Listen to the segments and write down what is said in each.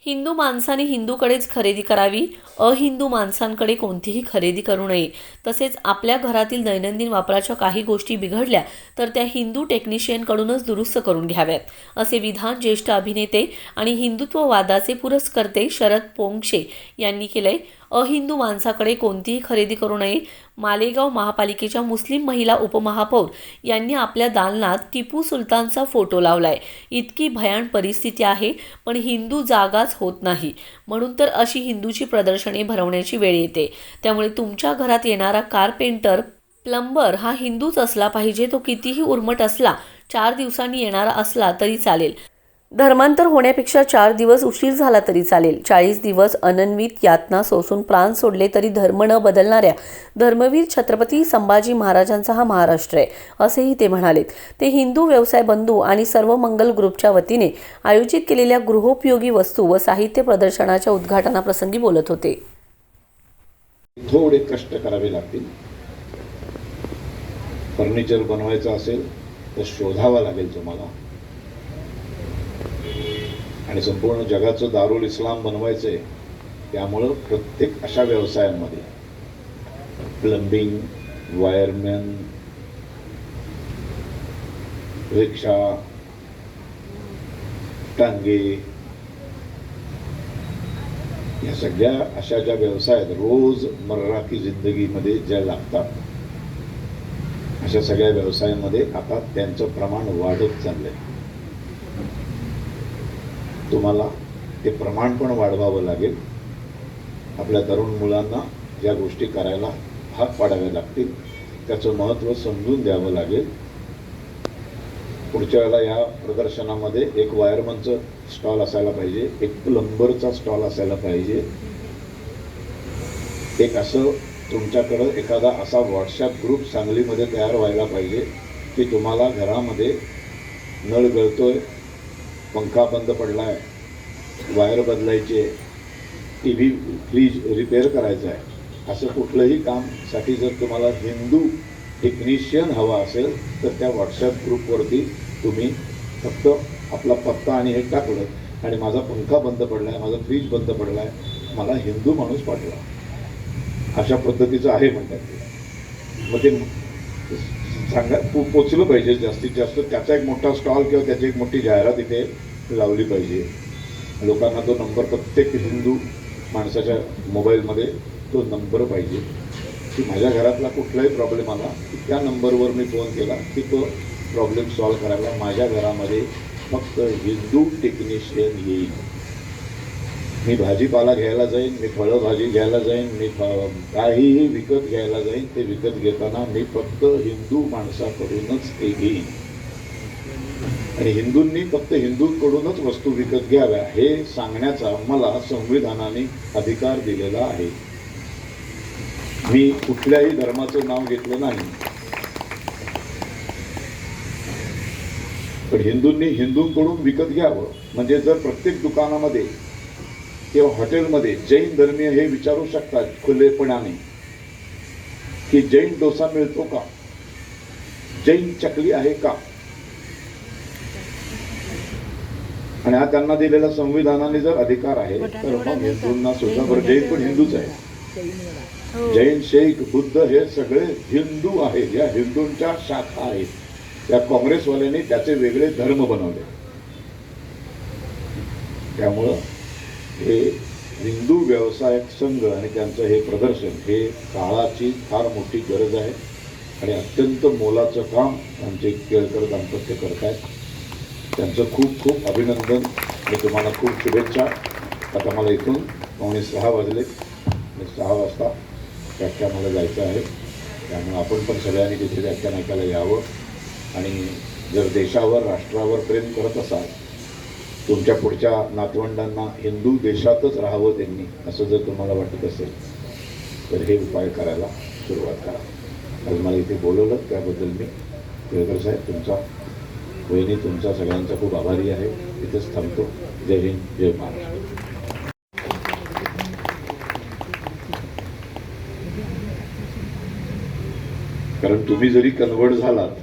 हिंदू माणसाने हिंदूकडेच खरेदी करावी, अहिंदू माणसांकडे कोणतीही खरेदी करू नये. तसेच आपल्या घरातील दैनंदिन वापराच्या काही गोष्टी बिघडल्या तर त्या हिंदू टेक्निशियनकडूनच दुरुस्त करून घ्याव्यात, असे विधान ज्येष्ठ अभिनेते आणि हिंदुत्ववादाचे पुरस्कर्ते शरद पोंक्षे यांनी केलंय. अहिंदू माणसाकडे कोणतीही खरेदी करू नये. मालेगाव महापालिकेच्या मुस्लिम महिला उपमहापौर यांनी आपल्या दालनात टिपू सुलतानचा फोटो लावलाय. इतकी भयाण परिस्थिती आहे, पण हिंदू जागाच होत नाही. म्हणून तर अशी हिंदूची प्रदर्शने भरवण्याची वेळ येते. त्यामुळे तुमच्या घरात येणारा कारपेंटर, प्लंबर हा हिंदूच असला पाहिजे. तो कितीही उर्मट असला, 4 दिवसांनी येणारा असला तरी चालेल. धर्मांतर होण्यापेक्षा 4 दिवस उशीर झाला तरी चालेल. 40 दिवस अनन्वित यातना सोसून प्राण सोडले तरी धर्म न बदलणाऱ्या धर्मवीर छत्रपती संभाजी महाराजांचा हा महाराष्ट्र आहे, असेही ते म्हणालेत. ते हिंदू व्यवसाय बंधू आणि सर्व मंगल ग्रुपच्या वतीने आयोजित केलेल्या गृहोपयोगी वस्तू व साहित्य प्रदर्शनाच्या उद्घाटनाप्रसंगी बोलत होते. थोडे कष्ट करावे लागतील. फर्निचर बनवायचं असेल तर शोधावं लागेल तुम्हाला, आणि संपूर्ण जगाचं दारुल इस्लाम बनवायचंय. त्यामुळं प्रत्येक अशा व्यवसायांमध्ये प्लंबिंग, वायरमॅन, रिक्षा, टांगे, या सगळ्या अशा ज्या व्यवसाय आहेत, रोजमर्रा की जिंदगीमध्ये ज्या लागतात, अशा सगळ्या व्यवसायामध्ये आता त्यांचं प्रमाण वाढत चाललंय. तुम्हाला ते प्रमाण पण वाढवावं लागेल. आपल्या तरुण मुलांना ज्या गोष्टी करायला भाग पाडाव्या लागतील त्याचं महत्त्व समजून द्यावं लागेल. पुढच्या वेळेला या प्रदर्शनामध्ये एक वायरमनचं स्टॉल असायला पाहिजे, एक प्लंबरचा स्टॉल असायला पाहिजे, एक असं तुमच्याकडं एखादा असा व्हॉट्सॲप ग्रुप सांगलीमध्ये तयार व्हायला पाहिजे की तुम्हाला घरामध्ये नळ गळतोय, पंखा बंद पडलाय, वायर बदलायची आहे, TV फ्रीज रिपेअर करायचा आहे, असं कुठलंही कामसाठी जर तुम्हाला हिंदू टेक्निशियन हवा असेल तर त्या व्हॉट्सॲप ग्रुपवरती तुम्ही फक्त आपला पत्ता आणि हे टाकलं आणि माझा पंखा बंद पडलाय, माझा फ्रीज बंद पडलाय, मला हिंदू माणूस पाठवा, अशा पद्धतीचं आहे म्हणतात ते. मग ते सांगा पोचलं पाहिजे जास्तीत जास्त. त्याचा एक मोठा स्टॉल किंवा त्याची एक मोठी जाहिरात इथे लावली पाहिजे. लोकांना तो नंबर, प्रत्येक हिंदू माणसाच्या मोबाईलमध्ये तो नंबर पाहिजे की माझ्या घरातला कुठलाही प्रॉब्लेम आला की त्या नंबरवर मी फोन केला की तो प्रॉब्लेम सॉल्व करायला माझ्या घरामध्ये फक्त हिंदू टेक्निशियन येईल. मी भाजीपाला घ्यायला जाईन, मी फळं भाजी घ्यायला जाईन, मी काहीही विकत घ्यायला जाईन, ते विकत घेताना मी फक्त हिंदू माणसाकडूनच ते घेईन. आणि हिंदूंनी फक्त हिंदूंकडूनच वस्तू विकत घ्याव्या हे सांगण्याचा मला संविधानाने अधिकार दिलेला आहे. मी कुठल्याही धर्माचं नाव घेतलं नाही, पण हिंदूंनी हिंदूंकडून विकत घ्यावं. म्हणजे जर प्रत्येक दुकानामध्ये किंवा हॉटेलमध्ये जैन धर्मीय हे विचारू शकतात खुलेपणाने की जैन डोसा मिळतो का, जैन चकली आहे का, आणि हा त्यांना दिलेला संविधानाने जर अधिकार आहे तर मग हिंदूंना सुद्धा, बरं जैन पण हिंदूच आहे, जैन, शीख, बुद्ध हे सगळे हिंदू आहेत, या हिंदूंच्या शाखा आहेत. त्या काँग्रेसवाल्यांनी त्याचे वेगळे धर्म बनवले. त्यामुळं हे हिंदू व्यावसायिक संघ आणि त्यांचं हे प्रदर्शन हे काळाची फार मोठी गरज आहे आणि अत्यंत मोलाचं काम आमचे केळकर दाम्पत्य करतायत. त्यांचं खूप खूप अभिनंदन आणि तुम्हाला खूप शुभेच्छा. आता मला इथून 5:45 वाजले आणि 6 वाजता व्याख्यानाला जायचं आहे. त्यामुळे आपण पण सगळ्यांनी तिथे व्याख्यान ऐकायला यावं. आणि जर देशावर, राष्ट्रावर प्रेम करत असाल, तुमच्या पुढच्या नातवंडांना हिंदू देशातच राहावं त्यांनी, असं जर तुम्हाला वाटत असेल तर हे उपाय करायला सुरुवात करा. आज मला इथे बोलवलं त्याबद्दल मी केळकर साहेब तुमचा, वहिनी तुमचा सगळ्यांचा खूप आभारी आहे. इथेच थांबतो. जय हिंद, जय महाराष्ट्र. कारण तुम्ही जरी कन्वर्ट झालात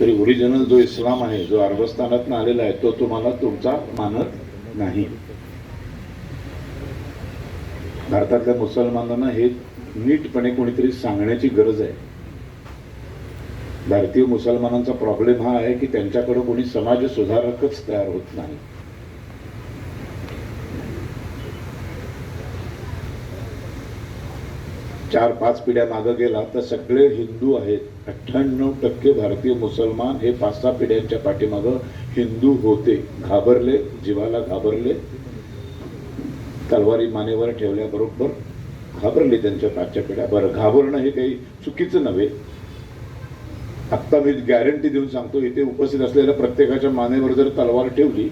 तरी ओरिजिनल जो इस्लाम आहे, जो अरबस्थानातून आलेला आहे, तो तुम्हाला तुमचा मानत नाही. भारतातल्या मुसलमानांना हे नीटपणे कोणीतरी सांगण्याची गरज आहे. भारतीय मुसलमानांचा प्रॉब्लेम हा आहे की त्यांच्याकडे कोणी समाज सुधारकच तयार होत नाही. चार पाच पिढ्या मागे गेला तर सगळे हिंदू आहेत. 98% भारतीय मुसलमान हे 5-6 पिढ्यांच्या पाठीमागं हिंदू होते. घाबरले, जीवाला घाबरले, तलवारी मानेवर ठेवल्याबरोबर घाबरले त्यांच्या 5च्या पिढ्या. बरं, घाबरणं हे काही चुकीचं नव्हे. आत्ता मी गॅरंटी देऊन सांगतो, इथे उपस्थित असलेल्या प्रत्येकाच्या मानेवर जर तलवार ठेवली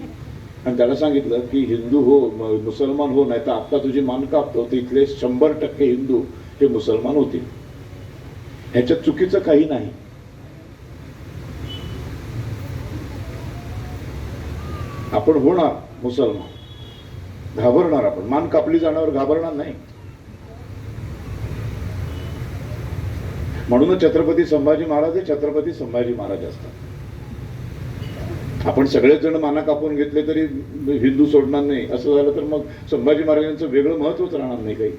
आणि त्याला सांगितलं की हिंदू हो, मुसलमान हो, नाही तर आत्ता तुझी मान कापतो, तर इथले 100% हिंदू हे मुसलमान होतील. ह्याच्यात चुकीचं काही नाही. आपण होणार मुसलमान, घाबरणार, आपण मान कापली जाण्यावर घाबरणार नाही. म्हणूनच छत्रपती संभाजी महाराज हे छत्रपती संभाजी महाराज असतात. आपण सगळेच जण माना कापून घेतले तरी हिंदू सोडणार नाही असं झालं तर मग संभाजी महाराजांचं वेगळं महत्वच राहणार नाही काही.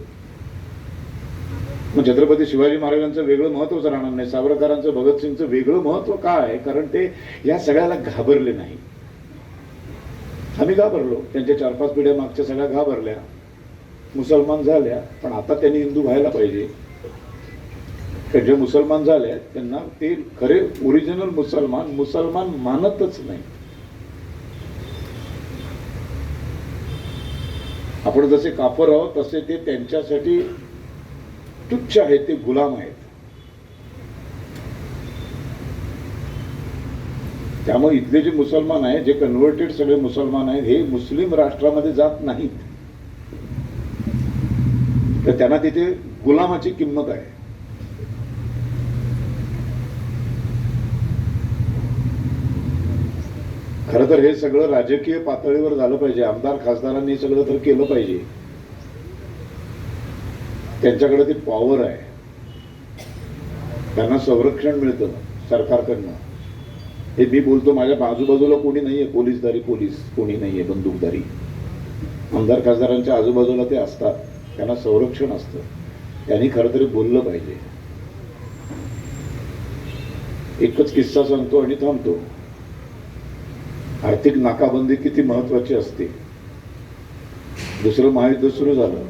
मग छत्रपती शिवाजी महाराजांचं वेगळं महत्वच राहणार नाही. सावरकरांचं, भगतसिंगचं वेगळं महत्व काय? कारण ते या सगळ्याला घाबरले नाही. आम्ही घाबरलो, त्यांच्या 4-5 पिढ्या मागच्या सगळ्या घाबरल्या, मुसलमान झाल्या. पण आता त्यांनी हिंदू व्हायला पाहिजे. जे मुसलमान झाले त्यांना ते खरे ओरिजिनल मुसलमान मानतच नाही. आपण जसे काफर आहोत तसे ते त्यांच्यासाठी तुच्छ आहेत, ते गुलाम आहेत. त्यामुळे इथले जे मुसलमान आहेत, जे कन्व्हर्टेड सगळे मुसलमान आहेत, हे मुस्लिम राष्ट्रामध्ये जात नाहीत. तर त्यांना तिथे गुलामाची किंमत आहे. खरं तर हे सगळं राजकीय पातळीवर झालं पाहिजे. आमदार खासदारांनी सगळं तर केलं पाहिजे. त्यांच्याकडे ती पॉवर आहे, त्यांना संरक्षण मिळतं सरकारकडनं. हे मी बोलतो, माझ्या आजूबाजूला कोणी नाहीये पोलीस कोणी नाहीये बंदूकधारी. आमदार खासदारांच्या आजूबाजूला ते असतात, त्यांना संरक्षण असतं. त्यांनी खरं तरी बोललं पाहिजे. एकच किस्सा सांगतो आणि थांबतो. आर्थिक नाकाबंदी किती महत्वाची असते. दुसरं महायुद्ध सुरू झालं,